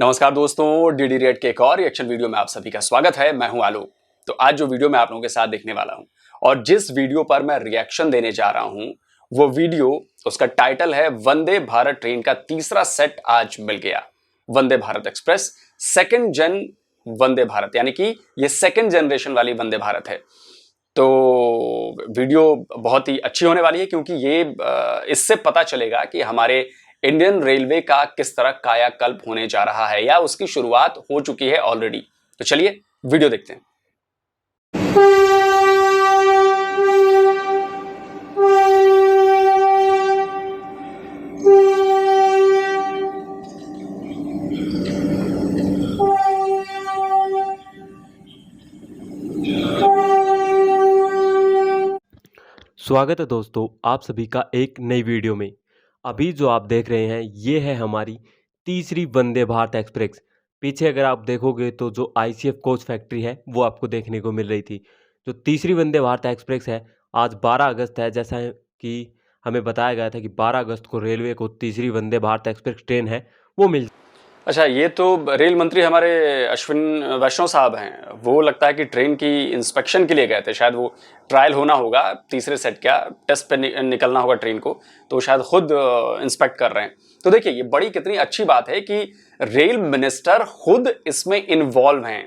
नमस्कार दोस्तों, DD red के एक और रिएक्शन वीडियो में आप सभी का स्वागत है। मैं हूं आलोक। तो आज जो वीडियो मैं आप लोगों के साथ देखने वाला हूं और जिस वीडियो पर मैं रिएक्शन देने जा रहा हूं वो वीडियो, उसका टाइटल है वंदे भारत ट्रेन का तीसरा सेट आज मिल गया। Vande Bharat express second gen Vande Bharat, यानी कि ये सेकंड जनरेशन वाली वंदे भारत है। तो वीडियो बहुत ही अच्छी होने वाली है क्योंकि ये इससे पता चलेगा कि हमारे इंडियन रेलवे का किस तरह कायाकल्प होने जा रहा है या उसकी शुरुआत हो चुकी है ऑलरेडी। तो चलिए वीडियो देखते हैं। स्वागत है दोस्तों आप सभी का एक नई वीडियो में। अभी जो आप देख रहे हैं ये है हमारी तीसरी वंदे भारत एक्सप्रेस। पीछे अगर आप देखोगे तो जो आईसीएफ कोच फैक्ट्री है वो आपको देखने को मिल रही थी। जो तीसरी वंदे भारत एक्सप्रेस है आज 12 अगस्त है, जैसा कि हमें बताया गया था कि 12 अगस्त को रेलवे को तीसरी वंदे भारत एक्सप्रेस ट्रेन है वो मिल। अच्छा, ये तो रेल मंत्री हमारे अश्विन वैष्णव साहब हैं। वो लगता है कि ट्रेन की इंस्पेक्शन के लिए गए थे, शायद वो ट्रायल होना होगा तीसरे सेट का, टेस्ट पे निकलना होगा ट्रेन को, तो शायद खुद इंस्पेक्ट कर रहे हैं। तो देखिए ये बड़ी कितनी अच्छी बात है कि रेल मिनिस्टर खुद इसमें इन्वॉल्व हैं।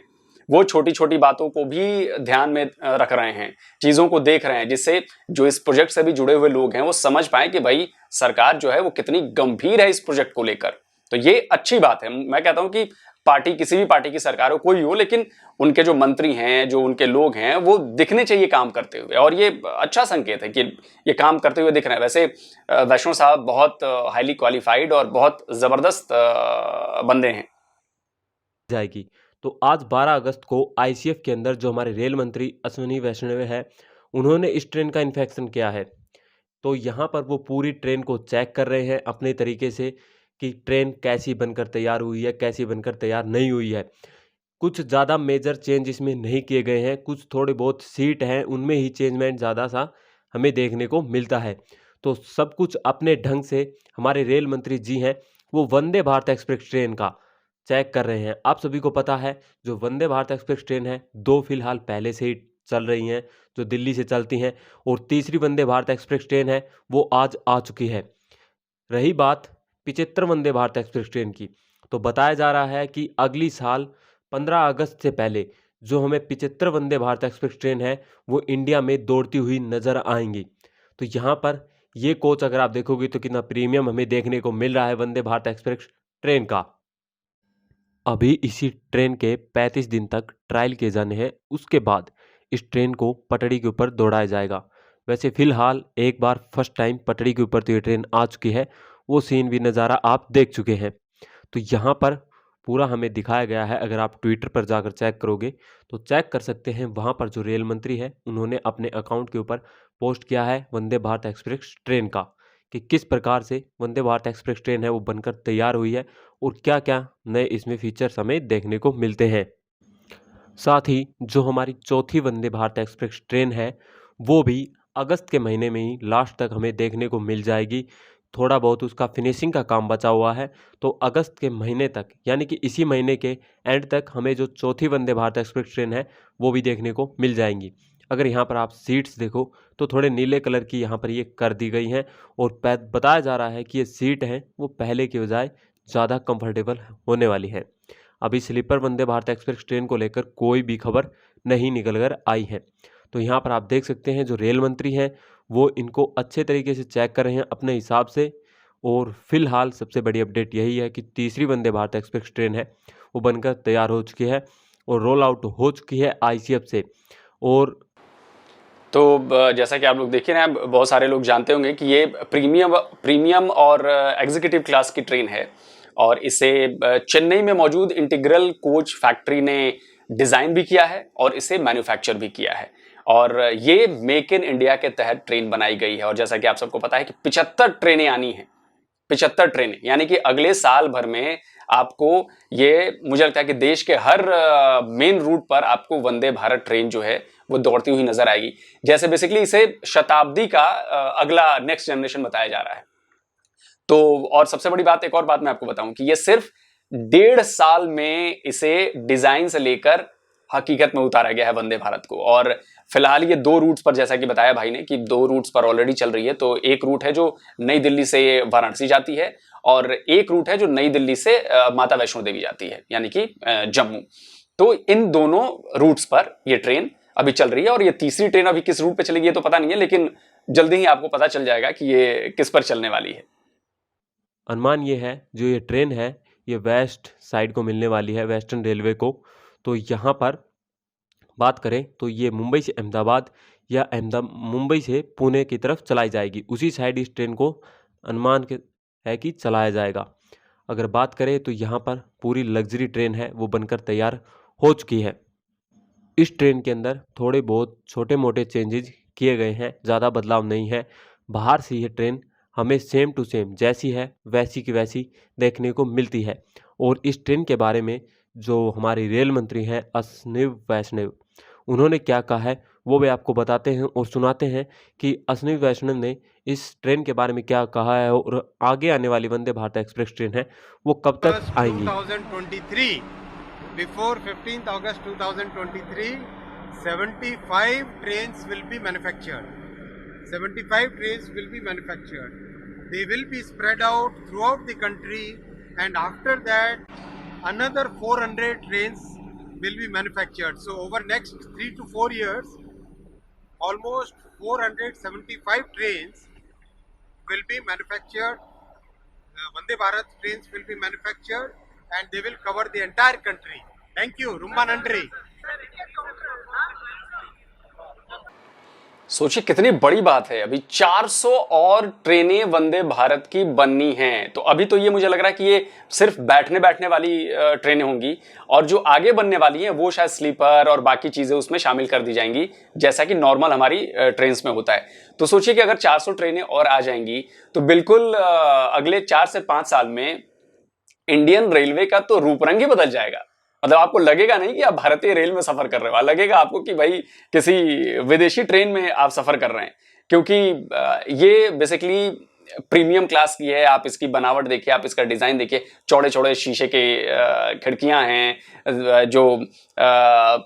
वो छोटी छोटी बातों को भी ध्यान में रख रहे हैं, चीज़ों को देख रहे हैं, जिससे जो इस प्रोजेक्ट से भी जुड़े हुए लोग हैं वो समझ पाए कि भाई सरकार जो है वो कितनी गंभीर है इस प्रोजेक्ट को लेकर। तो ये अच्छी बात है। मैं कहता हूं कि पार्टी, किसी भी पार्टी की सरकार हो, कोई हो, लेकिन उनके जो मंत्री हैं, जो उनके लोग हैं, वो दिखने चाहिए काम करते हुए, और ये अच्छा संकेत है कि ये काम करते हुए दिख रहे हैं। वैसे वैष्णव साहब बहुत हाईली क्वालिफाइड और बहुत जबरदस्त बंदे हैं। जाएगी तो आज 12 अगस्त को आईसीएफ के अंदर जो हमारे रेल मंत्री अश्विनी वैष्णव है उन्होंने इस ट्रेन का इन्फेक्शन किया है। तो यहाँ पर वो पूरी ट्रेन को चेक कर रहे हैं अपने तरीके से कि ट्रेन कैसी बनकर तैयार हुई है, कैसी बनकर तैयार नहीं हुई है। कुछ ज़्यादा मेजर चेंज इसमें नहीं किए गए हैं, कुछ थोड़े बहुत सीट हैं उनमें ही चेंजमेंट ज़्यादा सा हमें देखने को मिलता है। तो सब कुछ अपने ढंग से हमारे रेल मंत्री जी हैं वो वंदे भारत एक्सप्रेस ट्रेन का चेक कर रहे हैं। आप सभी को पता है जो वंदे भारत एक्सप्रेस ट्रेन है दो फिलहाल पहले से ही चल रही हैं जो दिल्ली से चलती हैं, और तीसरी वंदे भारत एक्सप्रेस ट्रेन है वो आज आ चुकी है। रही बात 75 वंदे भारत एक्सप्रेस ट्रेन की, तो बताया जा रहा है कि अगली साल 15 अगस्त से पहले जो हमें 75 वंदे भारत एक्सप्रेस ट्रेन है वो इंडिया में दौड़ती हुई नजर आएंगी। तो यहाँ पर ये कोच अगर आप देखोगे तो कितना प्रीमियम हमें देखने को मिल रहा है वंदे भारत एक्सप्रेस ट्रेन का। अभी इसी ट्रेन के 35 दिन तक ट्रायल किए जाने हैं, उसके बाद इस ट्रेन को पटड़ी के ऊपर दौड़ाया जाएगा। वैसे फ़िलहाल एक बार फर्स्ट टाइम पटड़ी के ऊपर तो ये ट्रेन आ चुकी है, वो सीन भी नज़ारा आप देख चुके हैं। तो यहाँ पर पूरा हमें दिखाया गया है, अगर आप ट्विटर पर जाकर चेक करोगे तो चेक कर सकते हैं। वहाँ पर जो रेल मंत्री है उन्होंने अपने अकाउंट के ऊपर पोस्ट किया है वंदे भारत एक्सप्रेस ट्रेन का, कि किस प्रकार से वंदे भारत एक्सप्रेस ट्रेन है वो बनकर तैयार हुई है और क्या-क्या नए इसमें फीचर्स हमें देखने को मिलते हैं। साथ ही जो हमारी चौथी वंदे भारत एक्सप्रेस ट्रेन है वो भी अगस्त के महीने में ही लास्ट तक हमें देखने को मिल जाएगी। थोड़ा बहुत उसका फिनिशिंग का काम बचा हुआ है, तो अगस्त के महीने तक यानी कि इसी महीने के एंड तक हमें जो चौथी वंदे भारत एक्सप्रेस ट्रेन है वो भी देखने को मिल जाएंगी। अगर यहाँ पर आप सीट्स देखो तो थोड़े नीले कलर की यहाँ पर ये कर दी गई हैं, और बताया जा रहा है कि ये सीट हैं वो पहले की बजाय ज़्यादा कंफर्टेबल होने वाली है। अभी sleeper Vande Bharat express train को लेकर कोई भी खबर नहीं निकल कर आई है। तो यहाँ पर आप देख सकते हैं जो रेल मंत्री हैं वो इनको अच्छे तरीके से चेक कर रहे हैं अपने हिसाब से। और फिलहाल सबसे बड़ी अपडेट यही है कि तीसरी वंदे भारत एक्सप्रेस ट्रेन है वो बनकर तैयार हो चुकी है और रोल आउट हो चुकी है आईसीएफ से। और तो जैसा कि आप लोग देखिए ना, बहुत सारे लोग जानते होंगे कि ये प्रीमियम और एग्जीक्यूटिव क्लास की ट्रेन है, और इसे चेन्नई में मौजूद इंटीग्रल कोच फैक्ट्री ने डिज़ाइन भी किया है और इसे मैन्युफैक्चर भी किया है। और ये मेक इन इंडिया के तहत ट्रेन बनाई गई है। और जैसा कि आप सबको पता है कि 75 ट्रेनें आनी हैं, 75 ट्रेनें, यानी कि अगले साल भर में आपको ये, मुझे लगता है कि देश के हर मेन रूट पर आपको वंदे भारत ट्रेन जो है वो दौड़ती हुई नजर आएगी। जैसे बेसिकली इसे शताब्दी का अगला नेक्स्ट जनरेशन बताया जा रहा है। तो और सबसे बड़ी बात, एक और बात मैं आपको बताऊं कि ये सिर्फ 1.5 साल में इसे डिजाइन से लेकर हकीकत में उतारा गया है वंदे भारत को। और फिलहाल ये 2 रूट्स पर, जैसा कि बताया भाई ने कि 2 रूट्स पर ऑलरेडी चल रही है। तो एक रूट है जो नई दिल्ली से वाराणसी जाती है और एक रूट है जो नई दिल्ली से माता वैष्णो देवी जाती है, यानी कि जम्मू। तो इन दोनों रूट्स पर ये ट्रेन अभी चल रही है और ये तीसरी ट्रेन अभी किस रूट पे चलेगी ये तो पता नहीं है, लेकिन जल्दी ही आपको पता चल जाएगा कि ये किस पर चलने वाली है। अनुमान ये है जो ये ट्रेन है ये वेस्ट साइड को मिलने वाली है, वेस्टर्न रेलवे को। तो यहाँ पर बात करें तो ये मुंबई से अहमदाबाद या मुंबई से पुणे की तरफ चलाई जाएगी, उसी साइड इस ट्रेन को अनुमान के है कि चलाया जाएगा। अगर बात करें तो यहाँ पर पूरी लग्जरी ट्रेन है वो बनकर तैयार हो चुकी है। इस ट्रेन के अंदर थोड़े बहुत छोटे मोटे चेंजेज किए गए हैं, ज़्यादा बदलाव नहीं है। बाहर से ये ट्रेन हमें सेम टू सेम जैसी है वैसी की वैसी देखने को मिलती है। और इस ट्रेन के बारे में जो हमारे रेल मंत्री हैं अश्विनी वैष्णव, उन्होंने क्या कहा है वो भी आपको बताते हैं और सुनाते हैं कि अश्विनी वैष्णव ने इस ट्रेन के बारे में क्या कहा है और आगे आने वाली वंदे भारत एक्सप्रेस ट्रेन है वो कब तक आएंगी। 2023 before 15th August 2023 75 trains will be manufactured. 75 trains will be manufactured. They will be spread out throughout the country, and after that another 400 trains will be manufactured. So over next 3 to 4 years almost 475 trains will be manufactured. Vande Bharat trains will be manufactured and they will cover the entire country. Thank you. Rumba Nandri. सोचिए कितनी बड़ी बात है, अभी 400 और ट्रेनें वंदे भारत की बननी हैं। तो अभी तो ये मुझे लग रहा है कि ये सिर्फ बैठने बैठने वाली ट्रेनें होंगी और जो आगे बनने वाली हैं वो शायद स्लीपर और बाकी चीजें उसमें शामिल कर दी जाएंगी, जैसा कि नॉर्मल हमारी ट्रेन्स में होता है। तो सोचिए कि अगर 400 ट्रेनें और आ जाएंगी तो बिल्कुल अगले 4 से 5 साल में इंडियन रेलवे का तो रूप रंग ही बदल जाएगा। मतलब आपको लगेगा नहीं कि आप भारतीय रेल में सफर कर रहे हो, लगेगा आपको कि भाई किसी विदेशी ट्रेन में आप सफर कर रहे हैं, क्योंकि ये बेसिकली प्रीमियम क्लास की है। आप इसकी बनावट देखिए, आप इसका डिजाइन देखिए, चौड़े चौड़े शीशे के खिड़कियां हैं, जो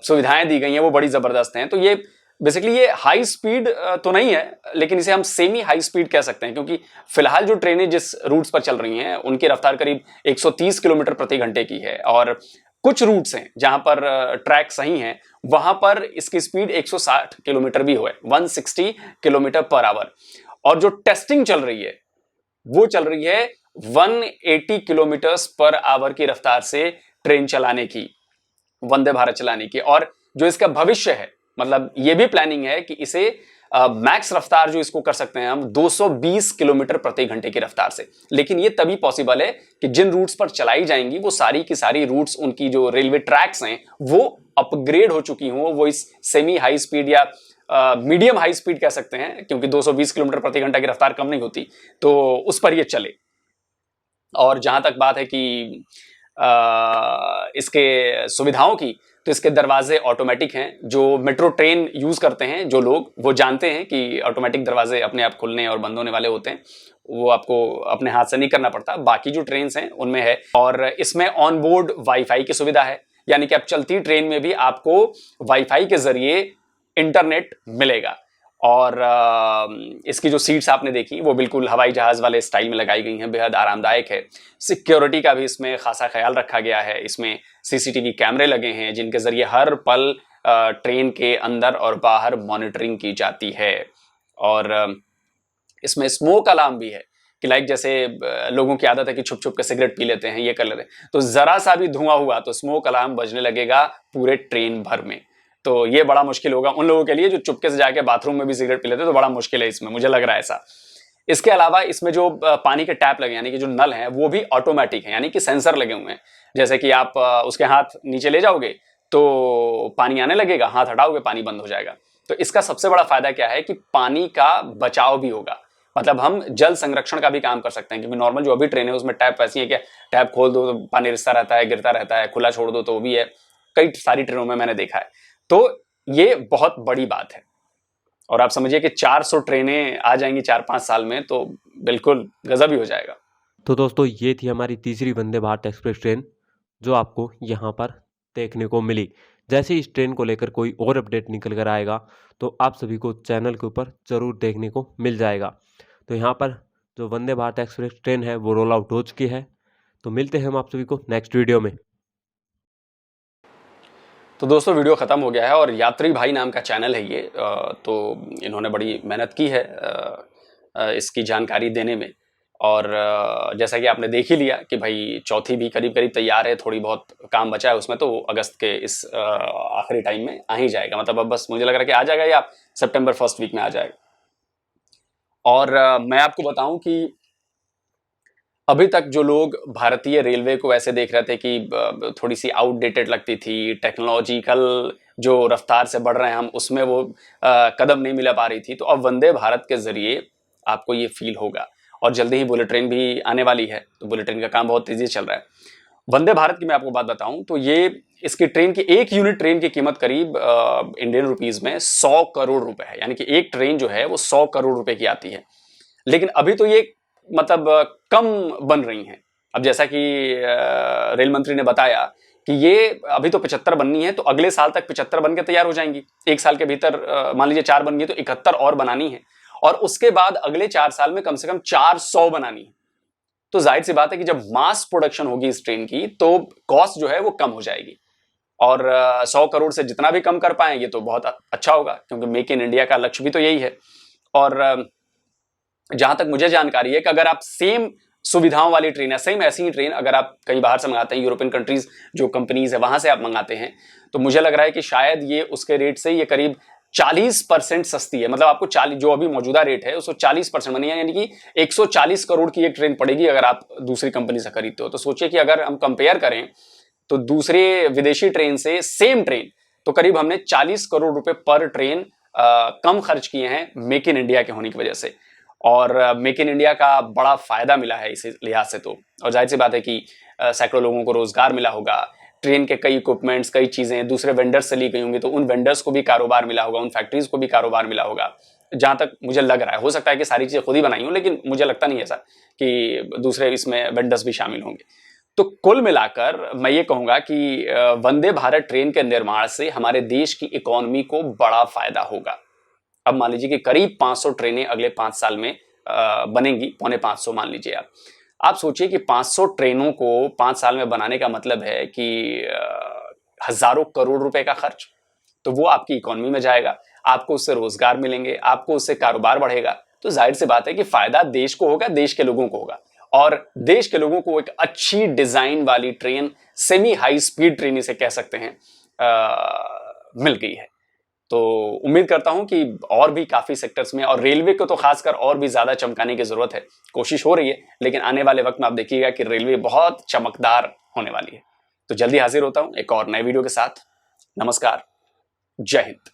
सुविधाएं दी गई हैं वो बड़ी जबरदस्त हैं। तो ये बेसिकली ये हाई स्पीड तो नहीं है, लेकिन इसे हम सेमी हाई स्पीड कह सकते हैं, क्योंकि फिलहाल जो ट्रेनें जिस रूट्स पर चल रही हैं उनकी रफ्तार करीब 130 किलोमीटर प्रति घंटे की है और कुछ रूट्स हैं जहां पर ट्रैक सही हैं वहां पर इसकी स्पीड 160 किलोमीटर भी है, 160 किलोमीटर पर आवर। और जो टेस्टिंग चल रही है वो चल रही है 180 किलोमीटर पर आवर की रफ्तार से ट्रेन चलाने की, वंदे भारत चलाने की। और जो इसका भविष्य है, मतलब ये भी प्लानिंग है कि इसे मैक्स रफ्तार जो इसको कर सकते हैं हम 220 किलोमीटर प्रति घंटे की रफ्तार से। लेकिन ये तभी पॉसिबल है कि जिन रूट्स पर चलाई जाएंगी वो सारी की सारी रूट्स, उनकी जो रेलवे ट्रैक्स हैं वो अपग्रेड हो चुकी हों, वो इस सेमी हाई स्पीड या मीडियम हाई स्पीड कह सकते हैं, क्योंकि 220 किलोमीटर प्रति घंटा की रफ्तार कम नहीं होती, तो उस पर ये चले। और जहां तक बात है कि इसके सुविधाओं की, तो इसके दरवाजे ऑटोमेटिक हैं। जो मेट्रो ट्रेन यूज करते हैं जो लोग, वो जानते हैं कि ऑटोमेटिक दरवाजे अपने आप खुलने और बंद होने वाले होते हैं, वो आपको अपने हाथ से नहीं करना पड़ता। बाकी जो ट्रेन हैं उनमें है। और इसमें ऑन बोर्ड वाईफाई की सुविधा है, यानी कि अब चलती ट्रेन में भी आपको वाईफाई के जरिए इंटरनेट मिलेगा। और इसकी जो सीट्स आपने देखी वो बिल्कुल हवाई जहाज वाले स्टाइल में लगाई गई हैं, बेहद आरामदायक है। सिक्योरिटी का भी इसमें खासा ख्याल रखा गया है। इसमें सीसीटीवी कैमरे लगे हैं जिनके जरिए हर पल ट्रेन के अंदर और बाहर मॉनिटरिंग की जाती है। और इसमें स्मोक अलार्म भी है कि लाइक जैसे लोगों की आदत है कि छुप छुप के सिगरेट पी लेते हैं, ये कर लेते हैं, तो जरा सा भी धुआं हुआ तो स्मोक अलार्म बजने लगेगा पूरे ट्रेन भर में। तो ये बड़ा मुश्किल होगा उन लोगों के लिए जो चुपके से जाके बाथरूम में भी सिगरेट पी लेते हैं, तो बड़ा मुश्किल है इसमें, मुझे लग रहा है ऐसा। इसके अलावा इसमें जो पानी के टैप लगे, यानी कि जो नल हैं, वो भी ऑटोमेटिक है, यानी कि सेंसर लगे हुए हैं। जैसे कि आप उसके हाथ नीचे ले जाओगे तो पानी आने लगेगा, हाथ हटाओगे पानी बंद हो जाएगा। तो इसका सबसे बड़ा फायदा क्या है कि पानी का बचाव भी होगा, मतलब हम जल संरक्षण का भी काम कर सकते हैं। क्योंकि नॉर्मल जो अभी ट्रेन है उसमें टैप ऐसी है कि टैप खोल दो तो पानी रिसता रहता है, गिरता रहता है, खुला छोड़ दो तो वो भी है, कई सारी ट्रेनों में मैंने देखा है। तो ये बहुत बड़ी बात है। और आप समझिए कि 400 ट्रेनें आ जाएंगी 4-5 साल में, तो बिल्कुल गजब ही हो जाएगा। तो दोस्तों ये थी हमारी तीसरी वंदे भारत एक्सप्रेस ट्रेन जो आपको यहाँ पर देखने को मिली। जैसे इस ट्रेन को लेकर कोई और अपडेट निकल कर आएगा तो आप सभी को चैनल के ऊपर ज़रूर देखने को मिल जाएगा। तो यहाँ पर जो वंदे भारत एक्सप्रेस ट्रेन है वो रोल आउट हो चुकी है। तो मिलते हैं हम आप सभी को नेक्स्ट वीडियो में। तो दोस्तों वीडियो ख़त्म हो गया है और यात्री भाई नाम का चैनल है ये, तो इन्होंने बड़ी मेहनत की है इसकी जानकारी देने में। और जैसा कि आपने देख ही लिया कि भाई चौथी भी करीब करीब तैयार है, थोड़ी बहुत काम बचा है उसमें, तो अगस्त के इस आखिरी टाइम में आ ही जाएगा। मतलब अब बस मुझे लग रहा है कि आ जाएगा या सितंबर फर्स्ट वीक में आ जाएगा। और मैं आपको बताऊं कि अभी तक जो लोग भारतीय रेलवे को ऐसे देख रहे थे कि थोड़ी सी आउटडेटेड लगती थी, टेक्नोलॉजिकल जो रफ्तार से बढ़ रहे हैं हम उसमें वो कदम नहीं मिला पा रही थी, तो अब वंदे भारत के जरिए आपको ये फील होगा। और जल्दी ही बुलेट ट्रेन भी आने वाली है, तो बुलेट ट्रेन का काम बहुत तेजी से चल रहा है। वंदे भारत की मैं आपको बात बताऊं तो ये इसकी ट्रेन की एक यूनिट ट्रेन की कीमत करीब इंडियन रुपीज में 100 करोड़ रुपए है, यानी कि एक ट्रेन जो है वो 100 करोड़ रुपए की आती है। लेकिन अभी तो ये मतलब कम बन रही हैं। अब जैसा कि रेल मंत्री ने बताया कि ये अभी तो 75 बननी है, तो अगले साल तक 75 बन के तैयार हो जाएंगी। एक साल के भीतर मान लीजिए 4 बन गई तो 71 और बनानी है, और उसके बाद अगले 4 साल में कम से कम 400 बनानी है। तो जाहिर सी बात है कि जब मास प्रोडक्शन होगी इस ट्रेन की तो कॉस्ट जो है वो कम हो जाएगी। और 100 करोड़ से जितना भी कम कर पाए ये तो बहुत अच्छा होगा, क्योंकि मेक इन इंडिया का लक्ष्य भी तो यही है। और जहां तक मुझे जानकारी है कि अगर आप सेम सुविधाओं वाली ट्रेन है, सेम ऐसी ही ट्रेन अगर आप कहीं बाहर से मंगाते हैं, यूरोपियन कंट्रीज जो कंपनीज है वहां से आप मंगाते हैं, तो मुझे लग रहा है कि शायद ये उसके रेट से ये करीब 40% सस्ती है। मतलब आपको 40 जो अभी मौजूदा रेट है उसको 40% बनी है, यानी कि 140 करोड़ की एक ट्रेन पड़ेगी अगर आप दूसरी कंपनी से खरीदते हो। तो सोचिए कि अगर हम कंपेयर करें तो दूसरे विदेशी ट्रेन से सेम ट्रेन तो करीब हमने 40 करोड़ रुपए पर ट्रेन कम खर्च किए हैं मेक इन इंडिया के होने की वजह से। और मेक इन इंडिया का बड़ा फायदा मिला है इस लिहाज से तो। और जाहिर सी बात है कि सैकड़ों लोगों को रोजगार मिला होगा, ट्रेन के कई इक्विपमेंट्स कई चीजें दूसरे वेंडर्स से ली गई होंगी, तो उन वेंडर्स को भी कारोबार मिला होगा, उन फैक्ट्रीज को भी कारोबार मिला होगा। जहां तक मुझे लग रहा है, हो सकता है कि सारी चीजें खुद ही बनाई हो, लेकिन मुझे लगता नहीं ऐसा कि दूसरे इसमें वेंडर्स भी शामिल होंगे। तो कुल मिलाकर मैं ये कहूंगा कि वंदे भारत ट्रेन के निर्माण से हमारे देश की इकोनॉमी को बड़ा फायदा होगा। अब मान लीजिए कि करीब 500 ट्रेनें अगले 5 साल में बनेंगी, 450 मान लीजिए आप सोचिए कि 500 ट्रेनों को 5 साल में बनाने का मतलब है कि हजारों करोड़ रुपए का खर्च, तो वो आपकी इकोनॉमी में जाएगा, आपको उससे रोजगार मिलेंगे, आपको उससे कारोबार बढ़ेगा। तो जाहिर सी बात है कि फायदा देश को होगा, देश के लोगों को होगा। और देश के लोगों को एक अच्छी डिजाइन वाली train, semi high speed train इसे कह सकते हैं, मिल गई है। तो उम्मीद करता हूं कि और भी काफी सेक्टर्स में, और रेलवे को तो खासकर और भी ज्यादा चमकाने की जरूरत है। कोशिश हो रही है, लेकिन आने वाले वक्त में आप देखिएगा कि रेलवे बहुत चमकदार होने वाली है। तो जल्दी हाजिर होता हूं एक और नए वीडियो के साथ। नमस्कार, जय हिंद।